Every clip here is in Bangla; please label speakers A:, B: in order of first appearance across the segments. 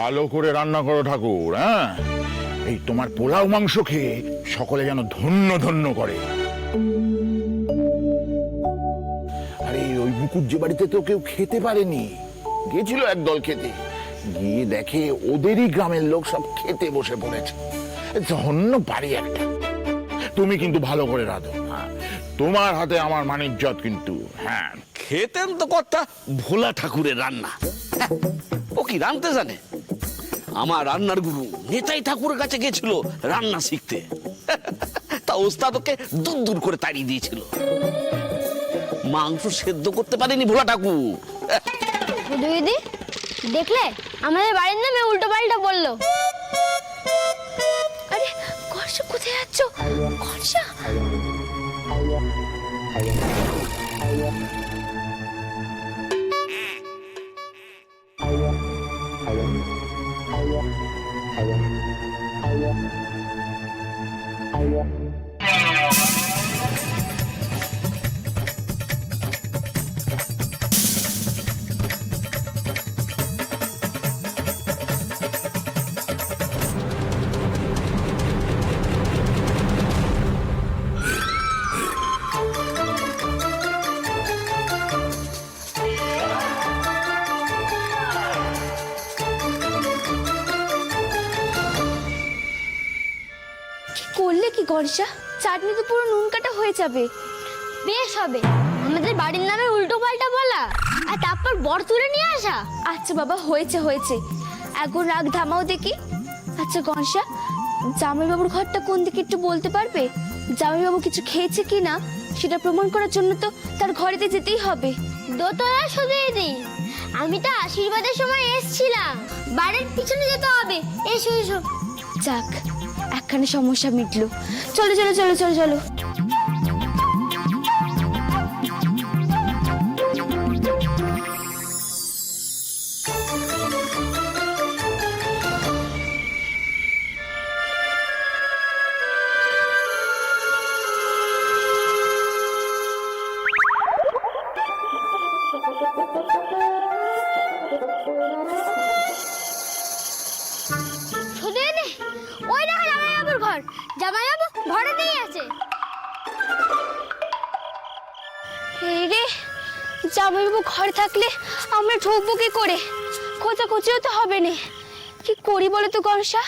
A: ভালো করে রান্না করো ঠাকুর। হ্যাঁ, এই তোমার পোলাও মাংস খেয়ে সকলে যেন ধন্য ধন্য করে। আরে ওই মুকুজ্জি বাড়িতে তো কেউ খেতে পারেনি, গিয়েছিল একদল খেতে, গিয়ে দেখে ওদেরই গ্রামের লোক সব খেতে বসে পড়েছে। ধন্য বাড়ি একটা। তুমি কিন্তু ভালো করে রাঁধো, হ্যাঁ, তোমার হাতে আমার মানিজ্জত কিন্তু। হ্যাঁ,
B: খেতেন তো কর্তা ভোলা ঠাকুরের রান্না। হ্যাঁ, ও কি রাঁধতে জানে? আমার রান্নার গুরু নেতাই ঠাকুরের কাছে গেছিল রান্না শিখতে। তা ওস্তাদ ওকে দূর দূর করে তাড়িয়ে দিয়েছিল। মাংস সেদ্ধ করতে পারেনি ভোলা ঠাকুর।
C: দিদি দেখলে আমাদের বাড়ির নামে উল্টো পাল্টা বললো। আরে কর্ষা কোথায় যাচ্ছ? কর্ষা করলে কি কর্ষা? চাটনি তো পুরো নুন কাটা হয়ে যাবে। বেশ হবে, আমাদের বাড়ির নামে উল্টো পাল্টা বলা আর তারপর বর তুলে নিয়ে আসা। আচ্ছা বাবা, হয়েছে হয়েছে, এখন রাগ থামাও দেখি। আচ্ছা কর্ষা, জামাইবাবুর ঘরটা কোন দিকে একটু বলতে পারবে? জামাইবাবু কিছু খেয়েছে কি না সেটা প্রমাণ করার জন্য তো তার ঘরেতে যেতেই হবে। দোতলা শুধু দিই, আমি তো আশীর্বাদের সময় এসেছিলাম, বাড়ির পিছনে যেতে হবে। এসো এসো। যাক, একখানে সমস্যা মিটলো। চলো চলো চলো চলো চলো। ওই দেখো জামাইবাবুর ঘর। জামাইবাবু ঘরে নেই আছে। এই রে, জামাইবাবু ঘরে থাকলে আমরা ঢুকবো কি করে? খোঁজাখুঁজিও তো হবে না। কি করি বলো তো কর্ষা?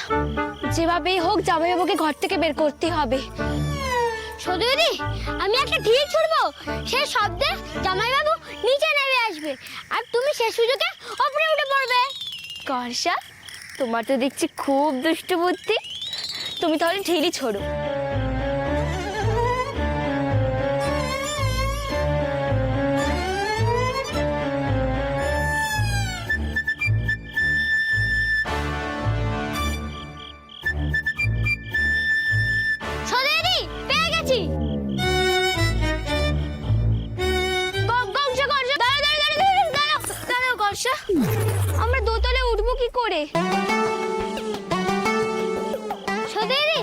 C: যেভাবেই হোক জামাইবাবুকে ঘর থেকে বের করতে হবে। সদুদি, আমি একটা ঢিল ছুড়বো, সেই শব্দে জামাইবাবু নিচে নেমে আসবে আর তুমি সেই সুযোগে উপরে উঠে পড়বে। কর্ষা, তোমার তো দেখছি খুব দুষ্টু বুদ্ধি। তুমি তাহলে ঢিলই ছোড়ো। সদেরি, পেয়ে গেছি। দাঁড়াও কর্ষা, আমরা দোতলে উঠবো কি করে? সদেরি,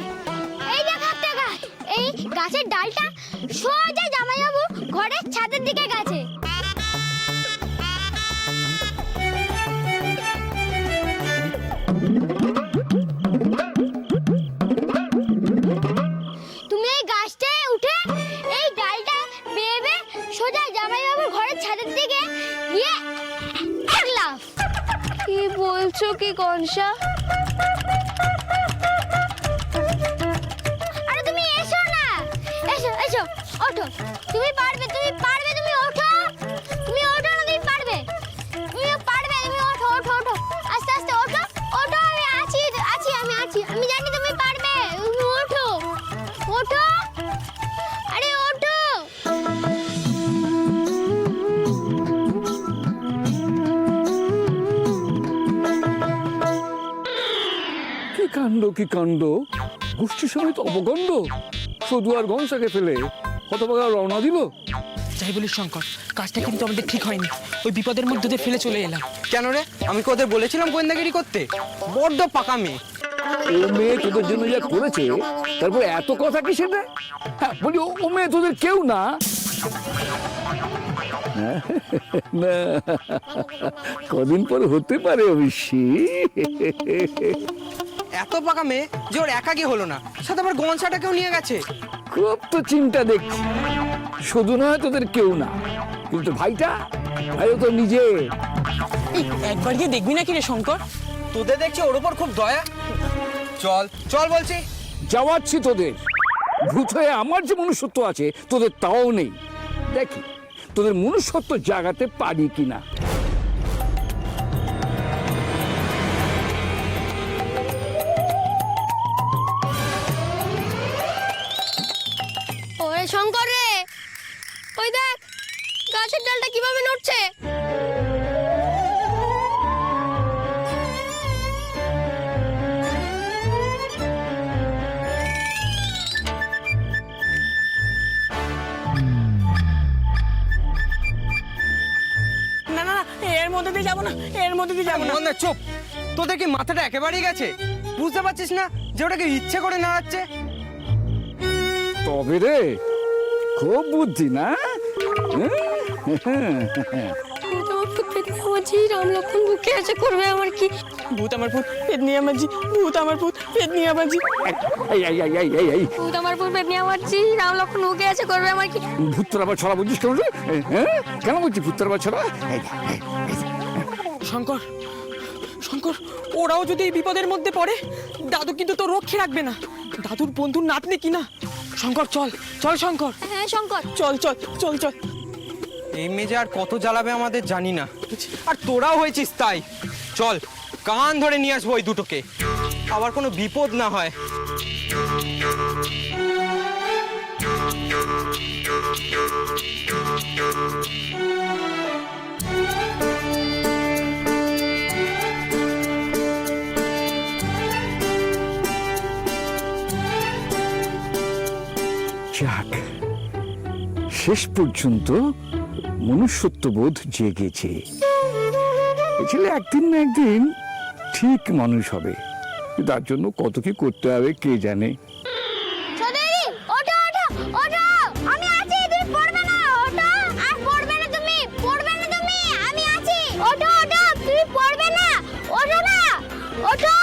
C: এই দেখ একটা গাছ। এই গাছের ডালটা সোজা জামাইবাবু ঘরের ছাদের দিকে গেছে। তুমি এই গাছটায় উঠে এই ডালটা বেয়ে সোজা জামাইবাবুর ঘরের ছাদের দিকে গিয়ে এক লাফ। কি বলছো কি কনসা? আরে তুমি এসো না, এসো এসো, ওঠো। তুমি পারবে, তুমি পারবে, তুমি ওঠো। তুমি ওঠো না, তুমি পারবে, তুমি পারবে, তুমি ওঠো ওঠো ওঠো, আস্তে আস্তে ওঠো ওঠো। আমি আছি আছি, আমি আছি, আমি জানি তুমি পারবে। তুমি ওঠো ওঠো, আরে ওঠো।
D: কি কাণ্ড, কি কাণ্ড! গোষ্ঠীর সময় তো অপকাণ্ড। সদু আর গনসাকে ফেলে হতভাগা রওনা দিল।
E: যাই বলিস শঙ্কর, কাজটা কিন্তু আমাদের ঠিক হয়নি। ওই বিপদের মধ্যে দিয়ে ফেলে চলে এলাম।
F: কেন রে? আমি কি ওদের বলেছিলাম গোয়েন্দাগিরি করতে? বড্ড পাকা মেয়ে।
D: ও মেয়ে তোদের জন্য যা করেছে, তারপর এত কথা কি সেটা? হ্যাঁ বলি, ও মেয়ে তোদের কেউ না। না, কদিন পর হতে পারে অবশ্যই।
F: এত পাকা মেয়ে যে ওর একাকী হলো না, সাথে আবার গনসাটাকেও নিয়ে গেছে।
D: খুব তো চিন্তা দেখছি, শুধু নয় তোদের কেউ না, কিন্তু ভাইটা, ভাইও তো নিজে।
E: এই, একবার গিয়ে দেখবি না কি রে শঙ্কর?
F: তোদের দেখছি ওর উপর খুব দয়া। চল চল বলছি।
D: যাওয়াচ্ছি তোদের, ভূত হয়ে আমার যে মনুষ্যত্ব আছে তোদের তাও নেই। দেখি তোদের মনুষ্যত্ব জাগাতে পারি কিনা।
C: ওরে শঙ্কর রে, ওই দেখ গাছের ডালটা কিভাবে নড়ছে।
E: না না না, এর মধ্যে দিয়ে যাবো না, এর মধ্যে দিয়ে যাবো না।
F: না চুপ, তোদের কি মাথাটা একেবারেই গেছে? বুঝতে পারছিস না যে ওটাকে ইচ্ছে করে নাড়াচ্ছে?
D: তবে রে, খুব বুদ্ধি না?
C: রাম লক্ষণ বুকে এসে করবে আমার কি?
E: ভূত আমার ভূত পেতনি আমাজি, ভূত আমার ভূত পেতনি আমাজি।
D: এই এই এই এই এই এই
C: ভূত আমার ভূত পেতনি আমারছি, রাম লক্ষণ বুকে এসে করবে আমার কি?
D: ভূতরা আবার ছড়া বলছিস কেন রে? হ্যাঁ, কেন বলছিস ভূতরা আবার ছড়া?
E: শঙ্কর, শঙ্কর, ওরাও যদি এই বিপদের মধ্যে পড়ে, দাদু কিন্তু তো রক্ষে রাখবে না। দাদুর বন্ধুর নাতনি কিনা। শঙ্কর চল, চল শঙ্কর,
C: হ্যাঁ শঙ্কর,
E: চল চল চল চল।
F: এই মেয়ে যে আর কত জ্বালাবে আমাদের জানি না। আর তোরাও হয়েছিস তাই। চল কান ধরে নিয়ে আসবো ওই দুটোকে, আবার কোনো বিপদ না হয়।
D: যাক, শেষ পর্যন্ত মনুষ্যত্ববোধ জেগেছে। এ ছেলে একদিন না একদিন ঠিক মানুষ হবে, তার জন্য কত কি করতে হবে কে জানে।
C: সদাই ওঠো ওঠো ওঠো, আমি আছি, তুমি পড়বে না। ওঠো, আর পড়বে না তুমি, পড়বে না তুমি, আমি আছি। ওঠো ওঠো, তুমি পড়বে না, ওঠো না, ওঠো।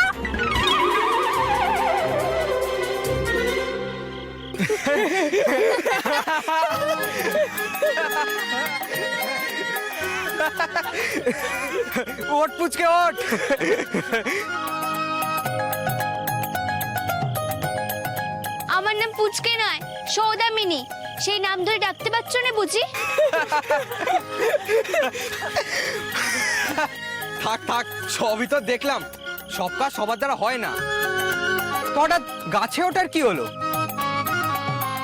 F: ওঠ পুচকে ওঠ।
C: আমার নাম পুচকে নয়, সৌদামিনী। সেই নাম ধরে ডাকতে পারছো না বুঝি?
F: থাক থাক, সবই তো দেখলাম, সব কাজ সবার দ্বারা হয় না। তো হঠাৎ গাছে ওঠার কি হলো?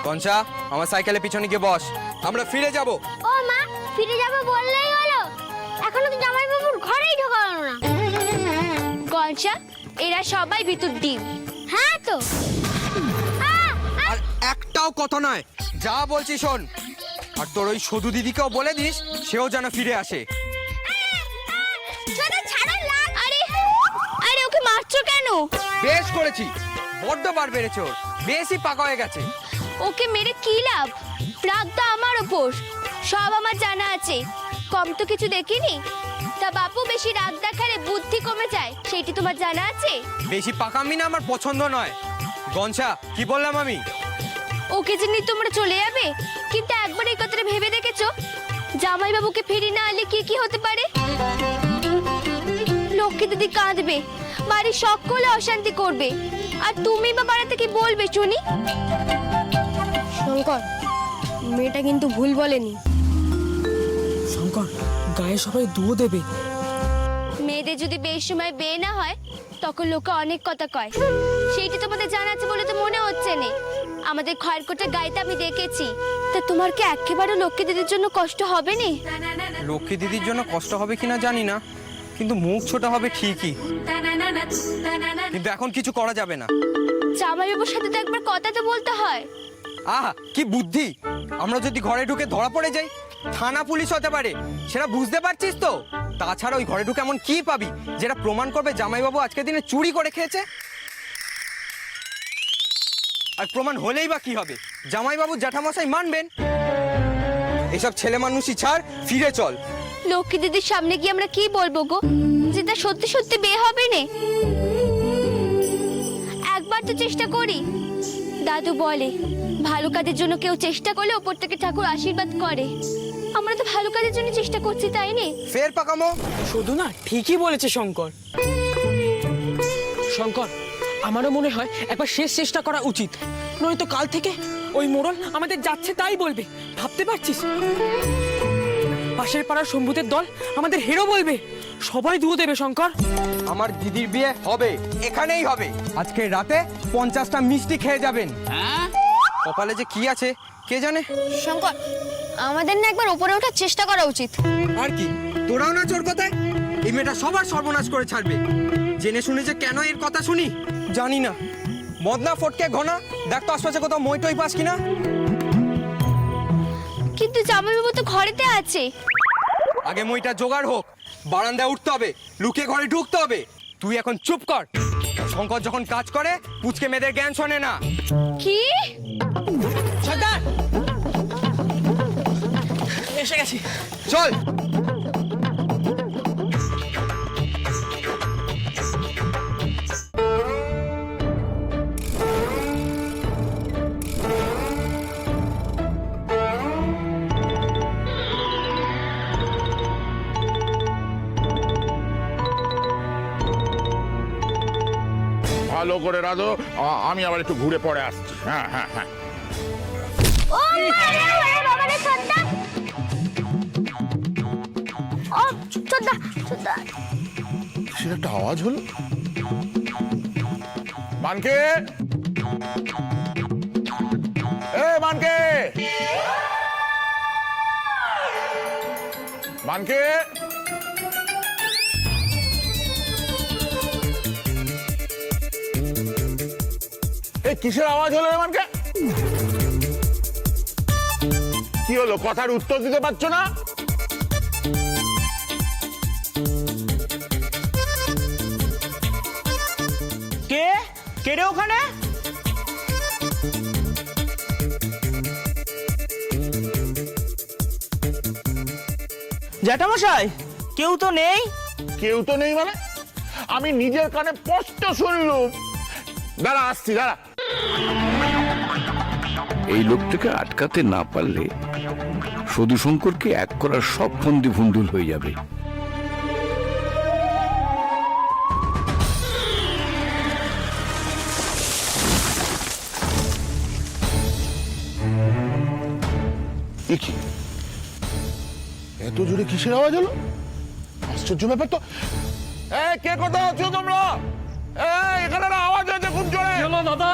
F: কনসা, আমার সাইকেলের পিছনে গিয়ে বস, আমরা ফিরে যাব।
C: ও মা, ফিরে যাবো বললেই হলো? এখনো তো জামাইবাবুর ঘরেই ঢোকালো না। কনসা, এরা সবাই ভিতর ডিম। হ্যাঁ তো।
F: আর একটাও কথা নয়, যা বলছি শোন। আর তোর ওই সদু দিদিকেও বলে দিস, সেও যেন ফিরে আসে।
C: আরে আরে, ওকে মারছো কেন?
F: বেশ করেছি, বড্ড বার বেড়েছে ওর, বেশি পাকা হয়ে গেছে।
C: ওকে মেরে কি লাভ? রাগটা আমার ওপর, সব আমার জানা আছে। কম তো কিছু দেখিনি। তা বাপু, বেশি রাগ দেখালে বুদ্ধি কমে যায়, সেইটি তোমার জানা আছে?
F: বেশি পাকামি না আমার পছন্দ নয়। গনসা, কি বললাম আমি?
C: ওকে যে নিয়ে তোমরা চলে যাবে, কিন্তু একবার এই কথাটা ভেবে দেখেছো জামাইবাবুকে ফিরে না আনলে কি কি হতে পারে? লক্ষ্মী দিদি কাঁদবে, বাড়ির সকলে অশান্তি করবে, আর তুমি বা বাড়িতে কি বলবে শুনি?
G: শঙ্কর, মেয়েটা কিন্তু ভুল বলেনি।
E: শঙ্কর, গায়ে সবাই দুধ দেবে।
C: মেয়েদের যদি বেশ সময় বিয়ে না হয়, তখন লোকে অনেক কথা কয়। সেইটি তোমাদের জানা আছে বলে তো মনে হচ্ছে না। আমাদের খয়েরকোটের গাইতে আমি দেখেছি। তা তোমার কি একেবারে লক্ষ্মী দিদির জন্য কষ্ট হবে না?
F: লক্ষ্মী দিদির জন্য কষ্ট হবে কিনা জানি না, কিন্তু মুখ ছোট হবে ঠিকই। কিন্তু এখন কিছু করা যাবে না।
C: জামাইবাবুর সাথে তো একবার কথা তো বলতে হয়।
F: আহা, কি বুদ্ধি! আমরা যদি ঘরে ঢুকে ধরা পড়ে যাই, থানা পুলিশ হতে পারে, সেটা বুঝতে পারছিস তো? তাছাড়া ওই ঘরে ঢুকে এমন কি পাবি যেটা প্রমাণ করবে জামাইবাবু আজকের দিনে চুরি করে খেয়েছে? আর প্রমাণ হলেই বা কি হবে? জামাইবাবু জ্যাঠামশাই মানবেন। এসব ছেলে মানুষই ছাড়, ফিরে চল।
C: লক্ষ্মী দিদির সামনে গিয়ে আমরা কি বলবো গো, যে তা সত্যি সত্যি বিয়ে হবে না? একবার তো চেষ্টা করি। দাদু বলে ভালো কাজের জন্য কেউ চেষ্টা করলে ওপর থেকে ঠাকুর আশীর্বাদ করে। আমরা তো ভালো কাজের জন্য চেষ্টা করছি, তাই না?
F: ফের পাকামো।
E: শুধু না, ঠিকই বলেছে শঙ্কর। শঙ্কর, আমারও মনে হয় একবার শেষ চেষ্টা করা উচিত, নয়তো কাল থেকে ওই মোড়ল আমাদের যাচ্ছে তাই বলবে। ভাবতে পারছিস? পাশের পাড়ার শম্ভুদের দল আমাদের হিরো বলবে, সবাই দুয়ো দেবে। শঙ্কর,
F: আমার দিদির বিয়ে হবে, এখানেই হবে। আজকে রাতে 50টা মিষ্টি খেয়ে যাবেন। কপালে যে কি আছে কে জানে।
G: শঙ্কর, আমাদের না একবার ওপরে ওঠার চেষ্টা করা উচিত।
F: আর কি, তোরাও না চোর কথায়? এই মেয়েটা সবার সর্বনাশ করে ছাড়বে। জেনে শুনে যে কেন এর কথা শুনি জানি না। মদনা ফটকে ঘনা, দেখ তো আশপাশে কোথাও মই টই পাস কিনা।
C: কিন্তু জামাইবাবু তো ঘরেতে আছে।
F: আগে মইটা জোগাড় হোক, বারান্দায় উঠতে হবে, লুকিয়ে ঘরে ঢুকতে হবে। তুই এখন চুপ কর। শঙ্কর যখন কাজ করে পুচকে মেয়েদের জ্ঞান শোনে না।
C: কি?
E: সর্দার এসে গেছি।
F: চল।
A: ভালো করে রাধো, আমি আবার একটু ঘুরে পড়ে আসছি। হ্যাঁ হ্যাঁ হ্যাঁ।
C: ও মারে, ওরে বাবা রে সর্দা। ও সর্দা, সর্দা।
A: কিসের একটা আওয়াজ হলো? মানকে, এ মানকে, মানকে। এই কিসের আওয়াজ হলো রে মানকে? কি হলো, কথার উত্তর দিতে পারছো না?
H: কে কে রে ওখানে? জ্যাঠামশাই, কেউ তো নেই।
A: কেউ তো নেই মানে? আমি নিজের কানে স্পষ্ট শুনলুম। দাঁড়া, আসছি, দাঁড়া।
D: এই লোকটাকে আটকাতে না পারলে সদুশঙ্করকে এক করার সব ফন্দি ভুন্ডুল হয়ে যাবে।
A: এ কি? এত জোরে কিসের আওয়াজ হলো? আশ্চর্য ব্যাপার তো। কে কোথায় আছো তোমরা? এখানে একটা আওয়াজ হয়েছে খুব জোরে।
E: দাদা,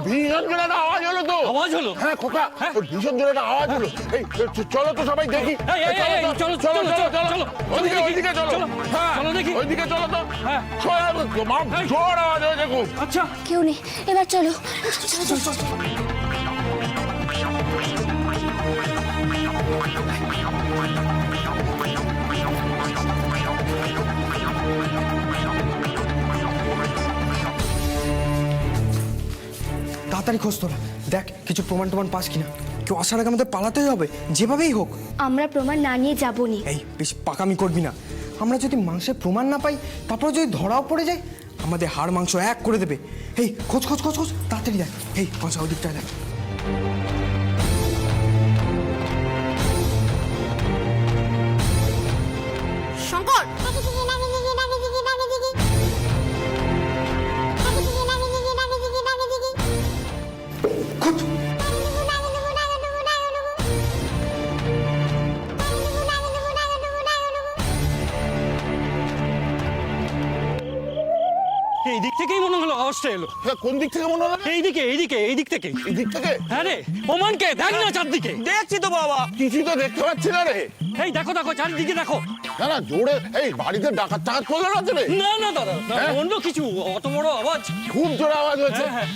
A: ভীষণ জোরে একটা আওয়াজ হলো তো।
E: আওয়াজ হলো?
A: হ্যাঁ খোকা, ভীষণ জোরে একটা আওয়াজ হলো। এই চলো তো সবাই দেখি।
E: চলো,
A: চলো
E: চলো,
A: চলো চলো
E: চলো।
A: ওইদিকে ওইদিকে চলো। হ্যাঁ
E: চলো দেখি।
A: ওইদিকে চলো তো।
E: হ্যাঁ।
A: জোর আওয়াজ হয়েছে খুব।
E: আচ্ছা,
C: কেউ নেই, এবার চলো। চলো, চলো, চলো।
F: তাড়াতাড়ি খোঁজ তোরা, দেখ কিছু প্রমাণ টমান পাস কিনা। কেউ আসার আগে আমাদের পালাতেই হবে, যেভাবেই হোক।
C: আমরা প্রমাণ না নিয়ে যাবনি।
F: এই বেশ পাকামি করবি না। আমরা যদি মাংসের প্রমাণ না পাই, তারপর যদি ধরাও পড়ে যায়, আমাদের হাড় মাংস এক করে দেবে। এই খোঁজ খোঁজ খোঁজ খোঁজ, তাড়াতাড়ি দেখ। এই কনসা ওই দিকটায় দেখ।
G: শঙ্কর,
F: খোঁজ।
E: এই দিক থেকেই মনে হলো আওয়াজটা এলো।
A: কোন দিক থেকে মনে হলো?
E: এইদিকে, এইদিকে, এই দিক থেকে।
A: এই দিক থেকে?
E: হ্যাঁ রে, ওমানকে দেখ না চারদিকে।
H: দেখছি তো বাবা।
A: কিছু তো দেখতে পাচ্ছি না রে।
E: এই দেখো দেখো, চারদিকে দেখো।
A: না না, জোরে। এই বাড়িতে ডাকাত টাকাত করলো না তো রে?
E: না না দাদা,
A: হ্যাঁ?
E: অন্য কিছু। অত বড় আওয়াজ।
A: খুব জোরে আওয়াজ হয়েছে।
E: হ্যাঁ,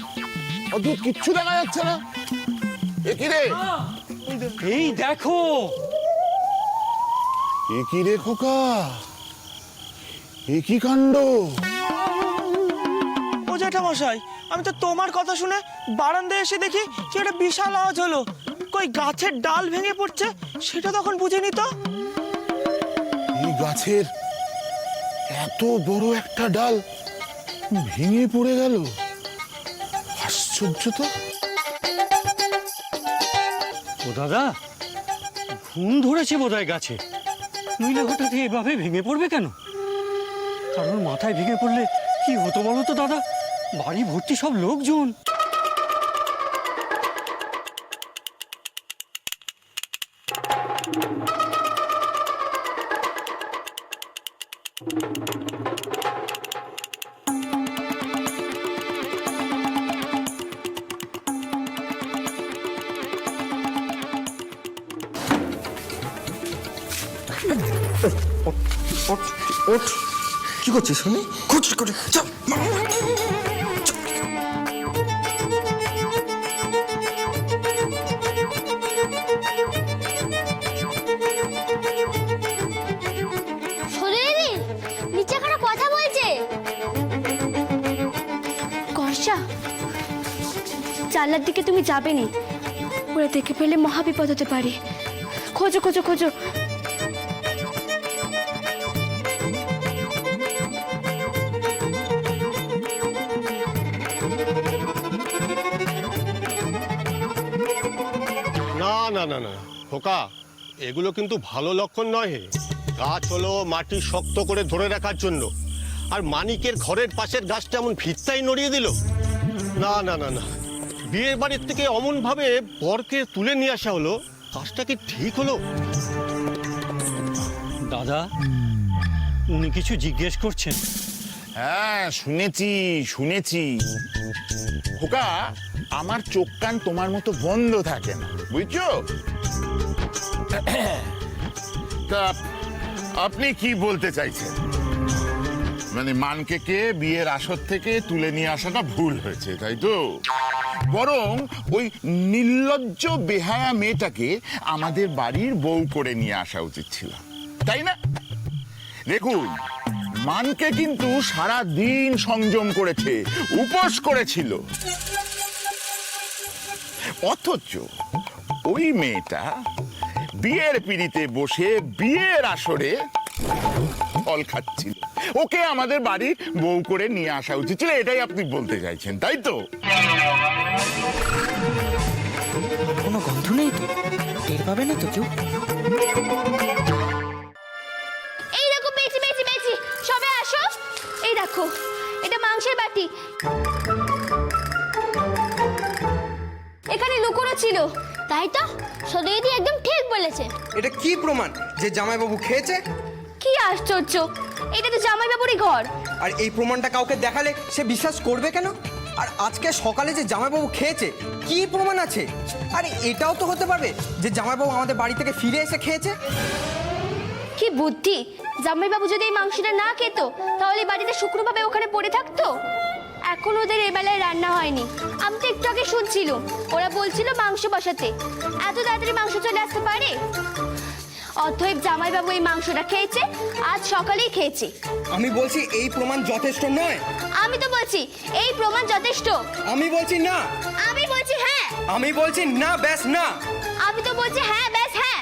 A: অদ্ভুত, কিচ্ছু দেখা যাচ্ছে না। এ কি রে?
E: এই দেখো।
A: এ কি রে খোকা? এ কি কাণ্ড?
H: ও জ্যাঠামশাই, আমি তো তোমার কথা শুনে বারান্দায় এসে দেখি কি একটা বিশাল আওয়াজ হলো। কই গাছের ডাল ভেঙে পড়ছে সেটা তখন বুঝিনি তো।
A: এই গাছের এত বড় একটা ডাল ভেঙে পড়ে গেল, আশ্চর্য তো।
I: ও দাদা, ঘুম ধরেছে বোধহয় গাছে, নইলে হঠাৎ এভাবে ভেঙে পড়বে কেন? কারণ মাথায় ভেঙে পড়লে কি হতো বলো তো দাদা, বাড়ি ভর্তি সব লোকজন।
F: ওঠ, কি করছিস শুনি? খুচি করে চাপ।
C: সরিয়ে দিন, নিচে একটা কথা বলছে। কর্ষা, জানলার দিকে তুমি যাবে নি, ওরা দেখে ফেলে মহাবিপদ হতে পারে। খোঁজো খোঁজো খোঁজো।
J: না না না না খোকা, এগুলো কিন্তু ভালো লক্ষণ নয় হে। গাছ হলো মাটি শক্ত করে ধরে রাখার জন্য, আর মানিকের ঘরের পাশের গাছটা এমন ভিত্তাই নড়িয়ে দিল। না না না না, বিয়ের বাড়ির থেকে অমন ভাবে বরকে তুলে নিয়ে আসা হলো, কাজটা কি ঠিক হলো?
I: দাদা, উনি কিছু জিজ্ঞেস করছেন।
A: হ্যাঁ, শুনেছি শুনেছি। খোকা, আমার চোখ কান তোমার মতো বন্ধ থাকে না, বুঝছো? তা আপনি কি বলতে চাইছেন? মানে মানকে কে বিয়ের আসর থেকে তুলে নিয়ে আসাটা ভুল হয়েছে, তাই তো? বরং ওই নির্লজ্জ বেহায়া মেয়েটাকে আমাদের বাড়ির বউ করে নিয়ে আসা উচিত ছিল, তাই না? দেখুন, মানকে কিন্তু সারা দিন সংযম করেছে, উপোস করেছিল, অথচ ওই মেয়েটা বিয়ের পিড়িতে বসে বিয়ের আসরে ফল খাচ্ছিল। ওকে আমাদের বাড়ি বউ করে নিয়ে আসা উচিত ছিল, এটাই আপনি বলতে চাইছেন, তাই তো?
E: কোনো গন্ধ নেই তো, টের পাবে না তো কেউ?
C: এই দেখো, পেয়েছি পেয়েছি পেয়েছি, সবে আসো। এই দেখো, এটা মাংসের বাটি, এখানে লুকোনো ছিল। তাই তো, সদয়দি একদম ঠিক বলেছে।
F: এটা কি প্রমাণ যে জামাইবাবু খেয়েছে?
C: কি আশ্চর্য, এটা তো জামাইবাবুরই ঘর।
F: আর এই প্রমাণটা কাউকে দেখালে সে বিশ্বাস করবে কেন? আর আজকে সকালে যে জামাইবাবু খেয়েছে, কি প্রমাণ আছে? আরে এটাও তো হতে পারবে যে জামাইবাবু আমাদের বাড়ি থেকে ফিরে এসে খেয়েছে।
C: কি বুদ্ধি! জামাইবাবু যদি এই মাংসটা না খেত, তাহলে বাড়িতে শুক্রভাবে ওখানে পড়ে থাকতো। এখন ওদের এবেলায় রান্না হয়নি, আমি তো একটু আগে শুনছিলাম ওরা বলছিল মাংস বসাতে। এত তাড়াতাড়ি মাংস চলে আসতে পারে? অতএব জামাইবাবু এই মাংসটা খেয়েছে, আজ সকালেই খেয়েছে।
F: আমি বলছি এই প্রমাণ যথেষ্ট নয়।
C: আমি তো বলছি এই প্রমাণ যথেষ্ট।
F: আমি বলছি না।
C: আমি বলছি হ্যাঁ।
F: আমি বলছি না, ব্যাস না।
C: আমি তো বলছি হ্যাঁ, ব্যাস হ্যাঁ।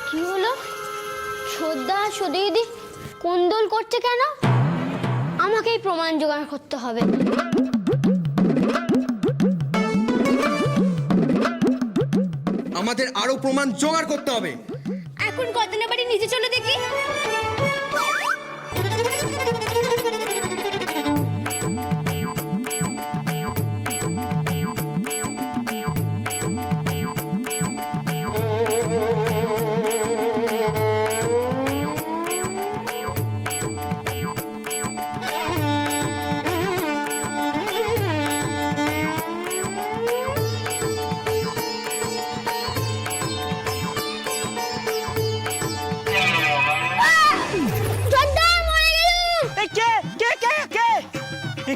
C: কি হলো? শ্রদ্ধা সদয়দি কোন্দল করছে কেন? আমাকেই প্রমাণ জোগাড় করতে হবে।
F: আমাদের আরো প্রমাণ জোগাড় করতে হবে।
C: এখন কতনা বাড়ি নিচে চলে দেখি।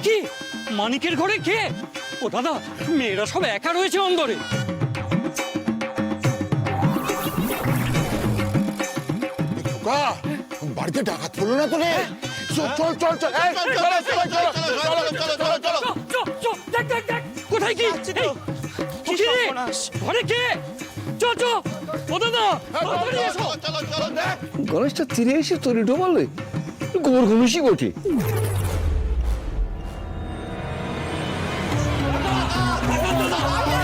I: কি মানিকের ঘরে কে? ও দাদা, মেয়েরা সব একা রয়েছে অন্দরে।
A: বাড়িতে ডাকাত পড়লো না তো রে? চল চল চল চল, এই, চলো, চলো, চলো, চলো, চলো, চলো, চলো, চলো।
I: দেখ দেখ দেখ, কোথায় কোথায় কি
H: যাচ্ছি তো।
I: এই,
H: কি
I: ও কি রে?
H: সর্বনাশ।
I: ঘরে কে চো চো ও দাদা তাড়াতাড়ি এসো।
J: চলো চলো দেখ
D: গণেশটা তীরে এসে তরি ডোবালে গোবর ঘুমিসি বটে।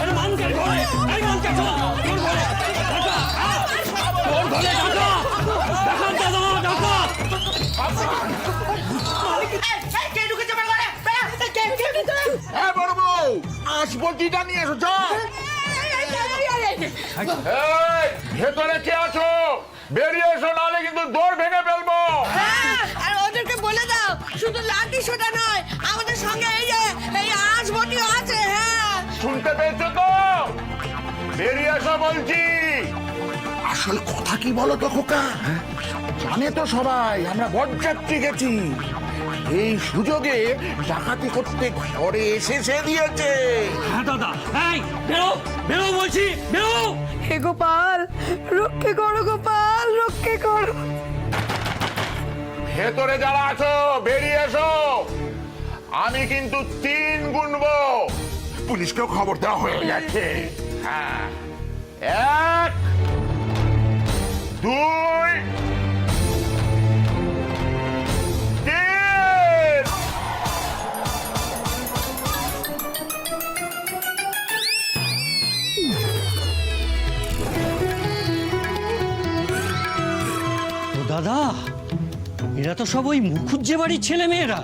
I: আরে মানকে ঘরে এই মানকে চো তোর ঘরে ঢাকা তোর ঘরে ঢাকা ঢাকা দাদা ঢাকা
A: হ্যাঁ বড় বউ আসবটিটা নিয়ে এসো চল। এই, ভেতরে কে আছো বেরিয়ে এসো, নাহলে কিন্তু দৌড় ভেঙে ফেলবো।
H: আর ওদেরকে বলে দাও শুধু লাঠি সোটা নয়, আমাদের সঙ্গে এই যে এই আসবটিও আছে। হ্যাঁ,
A: শুনতে পেয়েছো তো? বেরিয়ে এসো বলছি। আসল কথা কি বলো তো খোকা, জানে তো সবাই আমরা বরযাত্রী গেছি, এই সুযোগে ডাকাতি করতে ঘরে এসে দিয়েছে।
I: হ্যাঁ দাদা এই বেরো বেরো বলছি বেরো
E: হে গোপাল, রক্ষে করো গোপাল, রক্ষে করো।
A: ভেতরে যারা আছো বেরিয়ে এসো, আমি কিন্তু 3 গুনবো। পুলিশকেও খবর দেওয়া হয়ে গেছে। হ্যাঁ, 1 2 3।
I: ও দাদা এরা তো সব ওই মুখুজ্জে বাড়ির ছেলে মেয়েরা।